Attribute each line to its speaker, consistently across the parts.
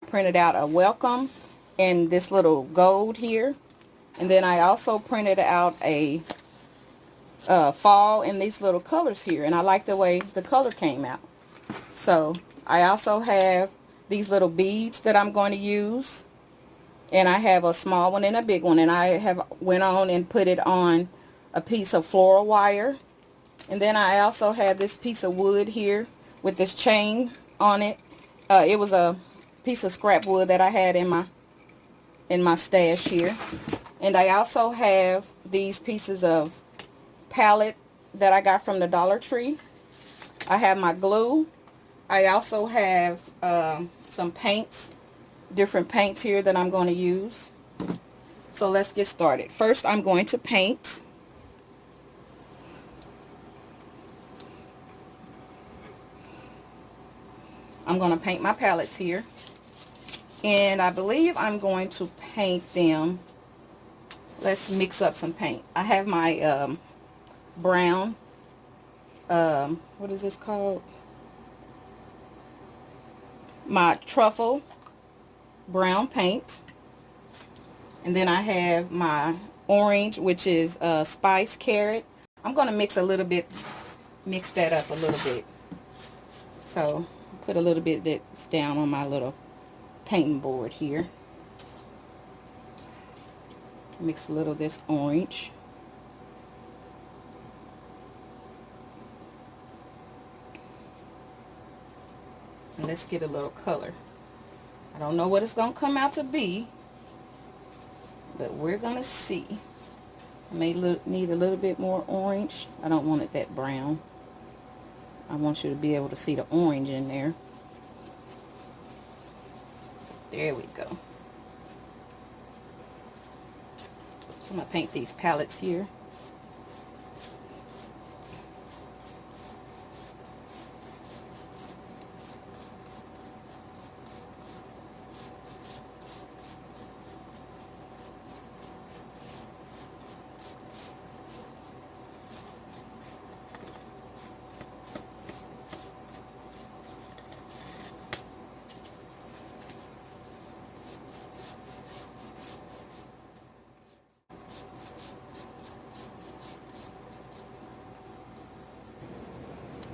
Speaker 1: printed out a welcome in this little gold here. And then I also printed out a fall in these little colors here. And I like the way the color came out. So I also have these little beads that I'm going to use. And I have a small one and a big one. And I have went on and put it on a piece of floral wire. And then I also have this piece of wood here with this chain on it. It was a piece of scrap wood that I had in my stash here. And I also have these pieces of palette that I got from the Dollar Tree. I have my glue. I also have some paints, different paints here that I'm going to use. So let's get started. First, I'm going to paint. I'm going to paint my palettes here. And I believe I'm going to paint them. Let's mix up some paint. I have my brown, what is this called? My truffle brown paint. And then I have my orange, which is spice carrot. I'm going to mix that up a little bit. So put a little bit that's down on my little painting board here. Mix a little of this orange. And let's get a little color. I don't know what it's going to come out to be, but we're going to see. I may need a little bit more orange. I don't want it that brown. I want you to be able to see the orange in there. There we go. So I'm going to paint these palettes here.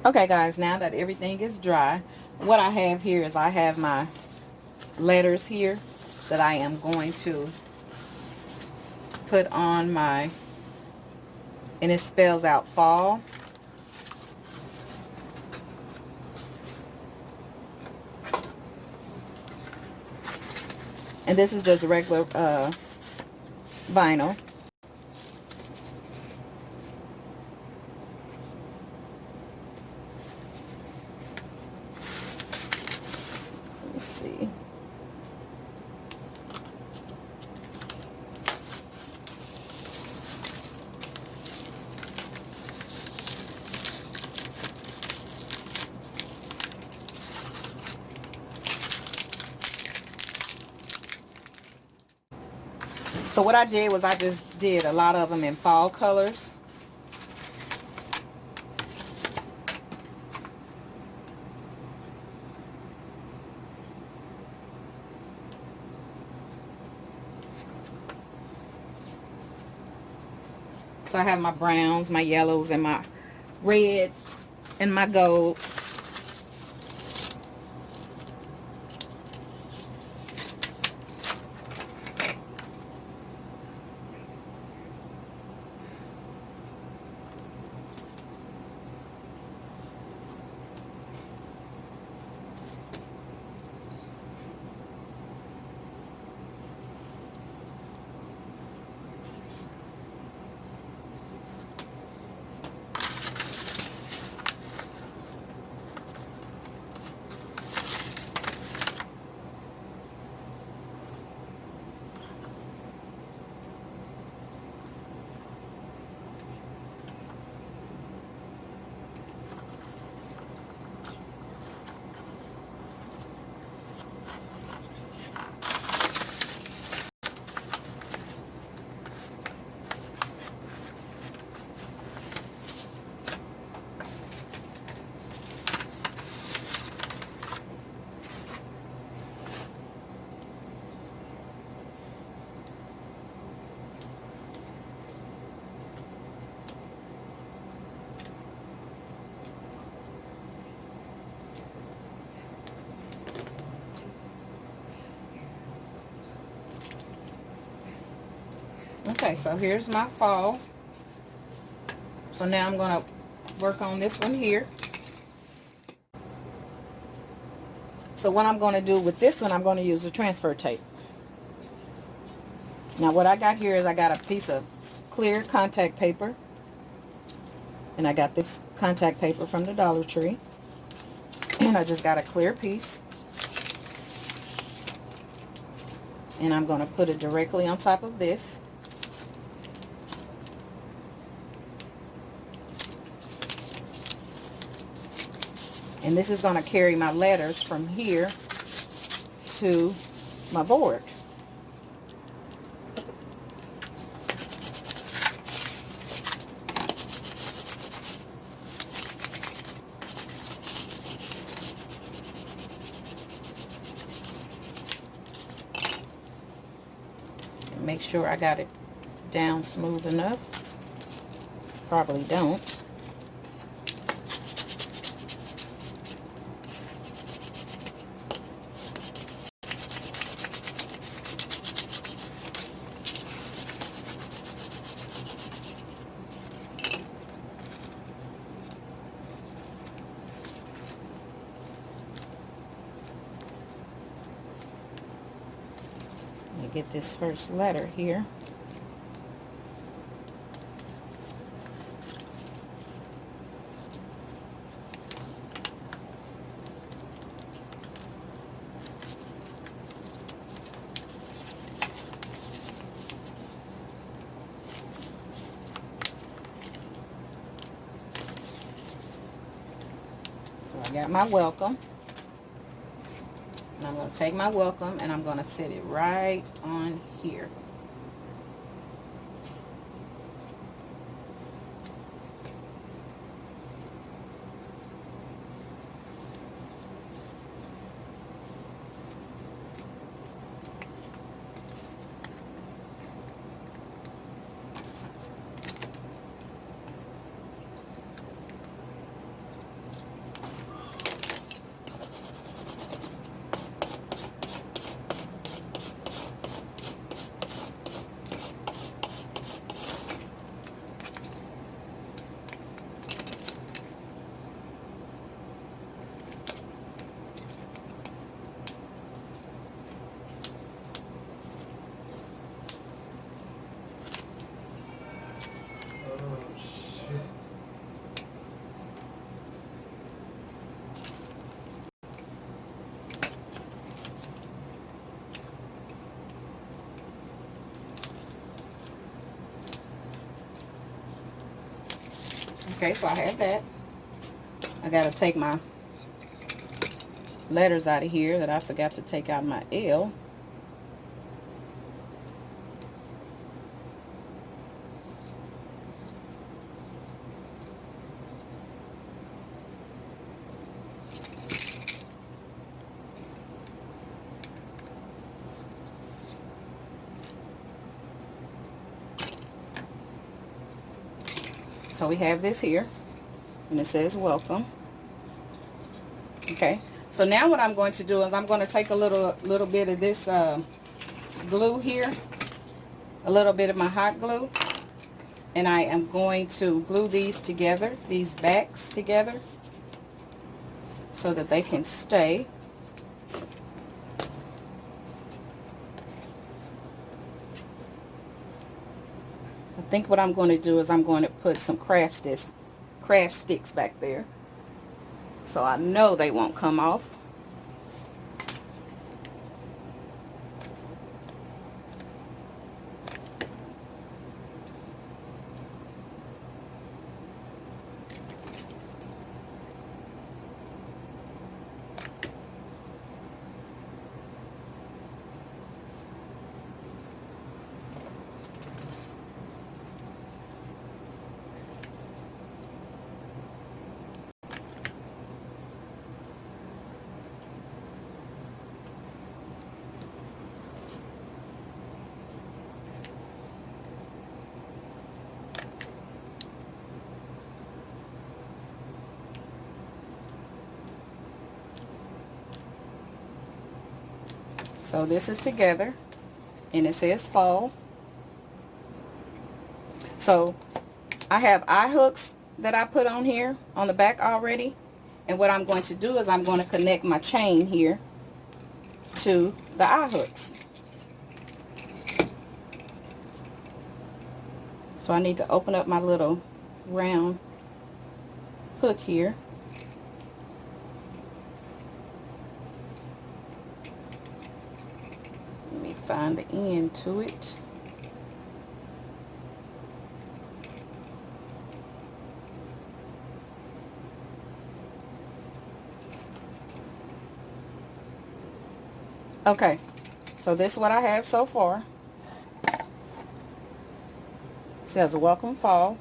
Speaker 1: Okay guys, now that everything is dry, what I have here is I have my letters here that I am going to put on my, and it spells out fall. And this is just regular vinyl. Let me see. So what I did was I just did a lot of them in fall colors. So I have my browns, my yellows, and my reds, and my golds. Okay, so here's my fall. So now I'm going to work on this one here. So what I'm going to do with this one, I'm going to use the transfer tape. Now what I got here is I got a piece of clear contact paper. And I got this contact paper from the Dollar Tree. And I just got a clear piece. And I'm going to put it directly on top of this. And this is going to carry my letters from here to my board. And make sure I got it down smooth enough. Probably don't. Get this first letter here. So I got my welcome. And I'm going to take my welcome and I'm going to set it right on here. Okay, so I have that. I got to take my letters out of here that I forgot to take out my L. So we have this here, and it says welcome. Okay, so now what I'm going to do is I'm going to take a little bit of this glue here, a little bit of my hot glue, and I am going to glue these together, these backs together, so that they can stay. I think what I'm going to do is I'm going to put some craft sticks back there, so I know they won't come off. So this is together, and it says fall. So I have eye hooks that I put on here on the back already. And what I'm going to do is I'm going to connect my chain here to the eye hooks. So I need to open up my little round hook here. Let me find the end to it. Okay, so this is what I have so far. It says welcome fall.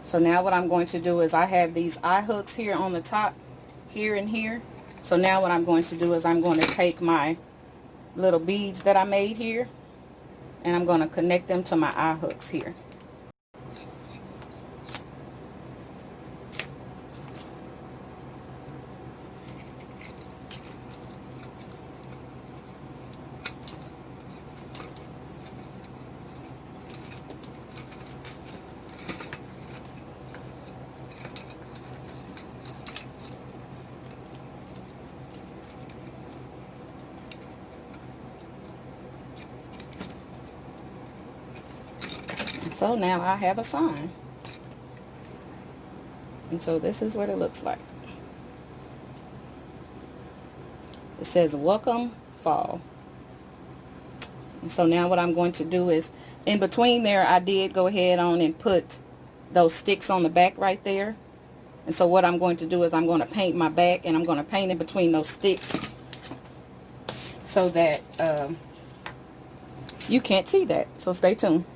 Speaker 1: So now what I'm going to do is I have these eye hooks here on the top, here and here. So now what I'm going to do is I'm going to take my little beads that I made here and I'm going to connect them to my eye hooks here. So now I have a sign. And so this is what it looks like. It says welcome fall. And so now what I'm going to do is in between there I did go ahead on and put those sticks on the back right there. And so what I'm going to do is I'm going to paint my back and I'm going to paint in between those sticks so that you can't see that. So stay tuned.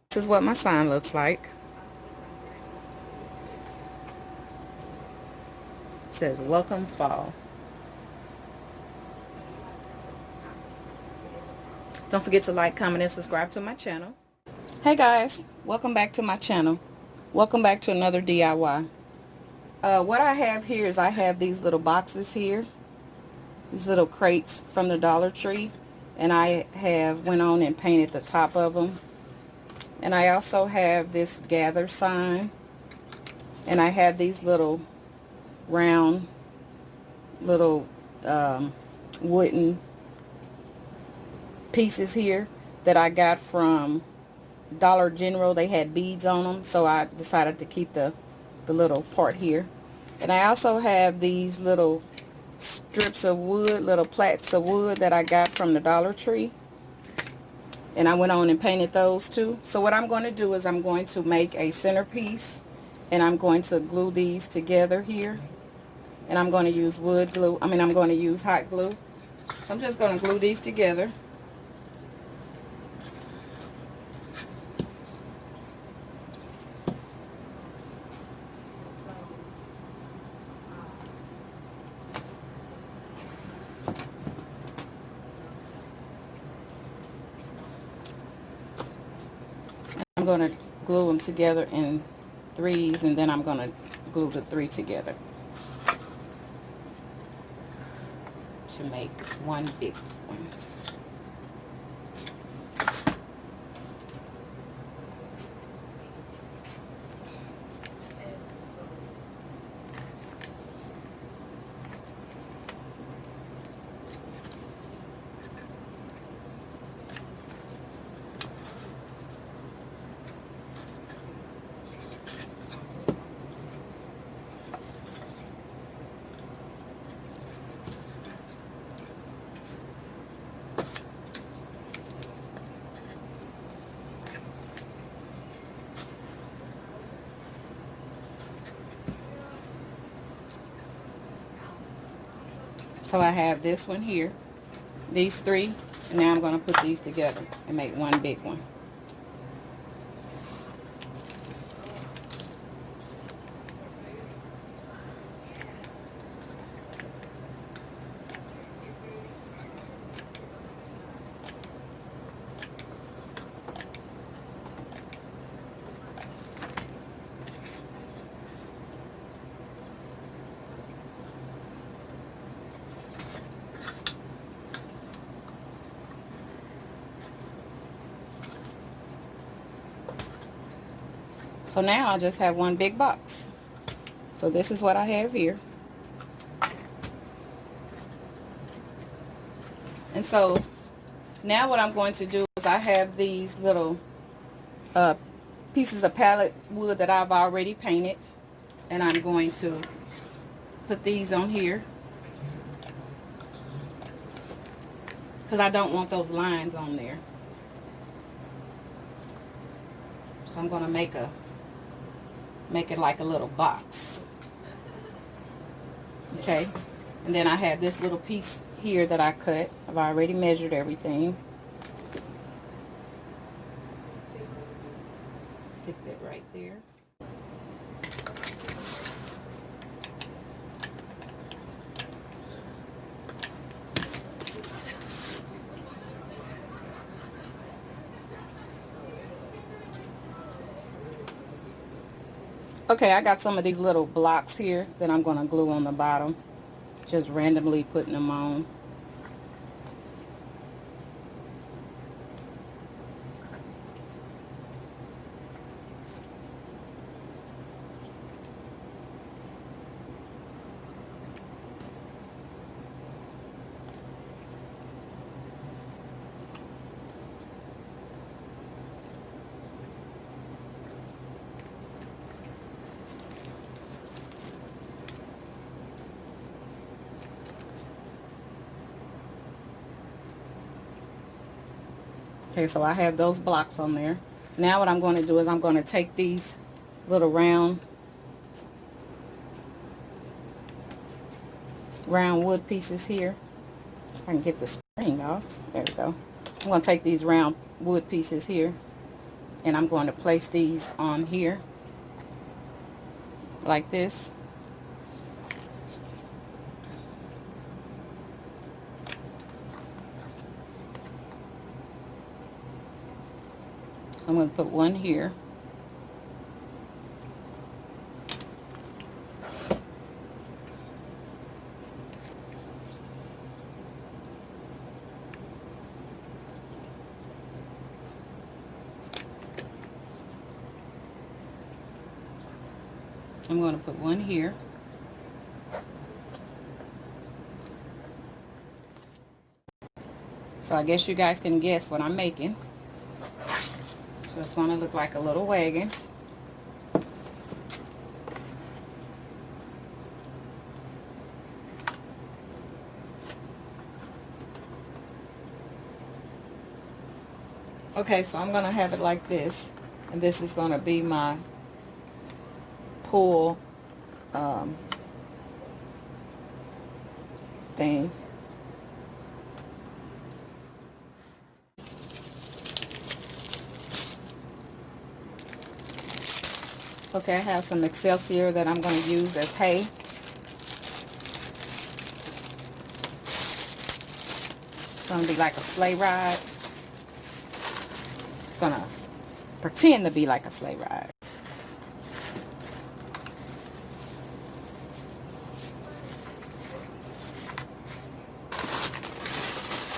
Speaker 1: This is what my sign looks like. It says welcome fall. Don't forget to like, comment, and subscribe to my channel. Hey guys, welcome back to my channel. Welcome back to another DIY. What I have here is I have these little boxes here. These little crates from the Dollar Tree. And I have went on and painted the top of them. And I also have this gather sign. And I have these little round little wooden pieces here that I got from Dollar General. They had beads on them, so I decided to keep the little part here. And I also have these little strips of wood, little plats of wood that I got from the Dollar Tree. And I went on and painted those too. So what I'm going to do is I'm going to make a centerpiece and I'm going to glue these together here. And I'm going to use wood glue. I'm going to use hot glue. So I'm just going to glue these together. I'm going to glue them together in threes and then I'm going to glue the three together to make one big one. So I have this one here, these three, and now I'm going to put these together and make one big one. So now I just have one big box. So this is what I have here. And so now what I'm going to do is I have these little pieces of palette wood that I've already painted. And I'm going to put these on here, because I don't want those lines on there. So I'm going to make it like a little box. Okay. And then I have this little piece here that I cut. I've already measured everything. Stick that right there. Okay, I got some of these little blocks here that I'm going to glue on the bottom. Just randomly putting them on. Okay, so I have those blocks on there. Now what I'm going to do is I'm going to take these little round wood pieces here. If I can get the string off. There we go. I'm going to take these round wood pieces here, and I'm going to place these on here like this. So I'm going to put one here. I'm going to put one here. So I guess you guys can guess what I'm making. So this one to look like a little wagon. Okay, so I'm going to have it like this. And this is going to be my pull thing. Okay, I have some Excelsior that I'm going to use as hay. It's going to be like a sleigh ride. It's going to pretend to be like a sleigh ride.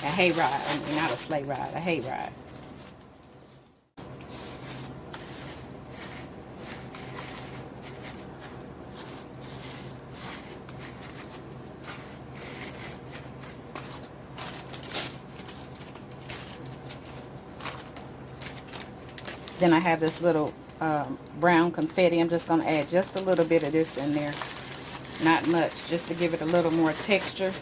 Speaker 1: A hay ride. I mean, not a sleigh ride, a hay ride. Then I have this little brown confetti. I'm just going to add just a little bit of this in there. Not much, just to give it a little more texture.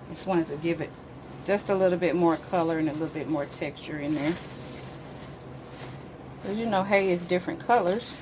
Speaker 1: Just wanted to give it just a little bit more color and a little bit more texture in there. As you know, hay is different colors.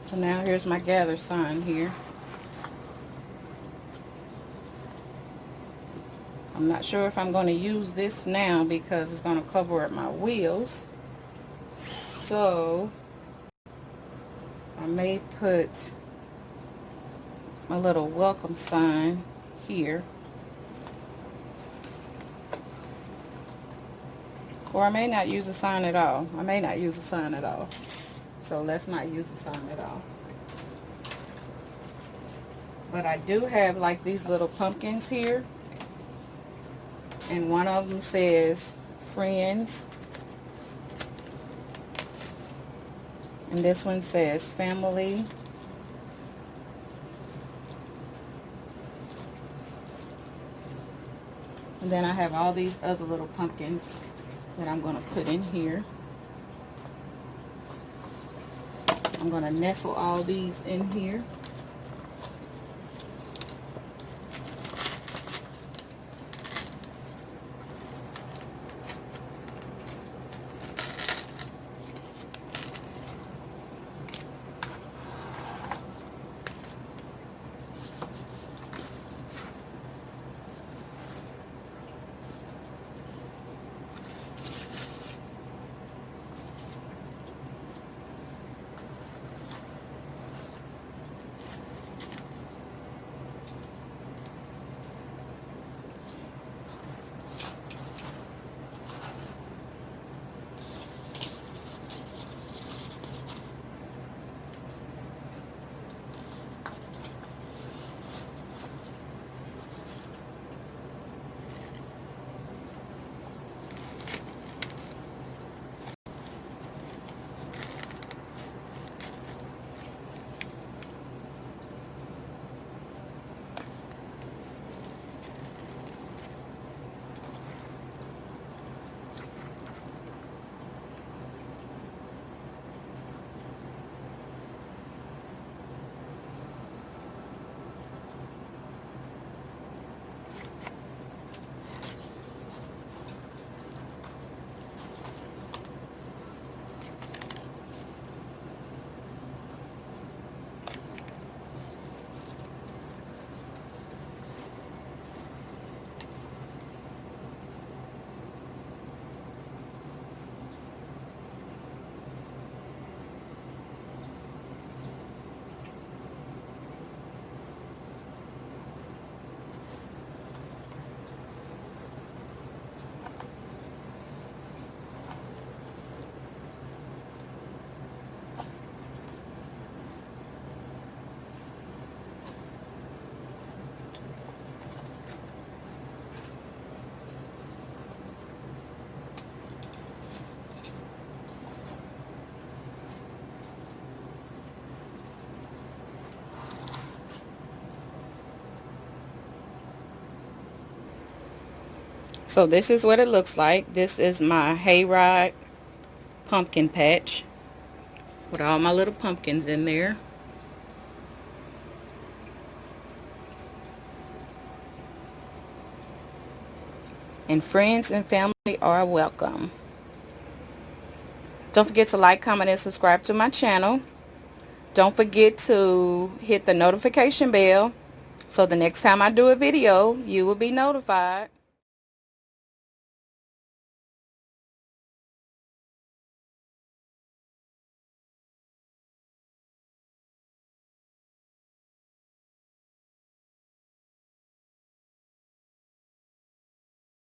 Speaker 1: So now here's my gather sign here. I'm not sure if I'm going to use this now because it's going to cover up my wheels. So I may put my little welcome sign here. Or I may not use a sign at all. I may not use a sign at all. So let's not use a sign at all. But I do have like these little pumpkins here. And one of them says friends. And this one says family. And then I have all these other little pumpkins that I'm going to put in here. I'm going to nestle all these in here. So this is what it looks like. This is my hayride pumpkin patch with all my little pumpkins in there. And friends and family are welcome. Don't forget to like, comment, and subscribe to my channel. Don't forget to hit the notification bell so the next time I do a video, you will be notified.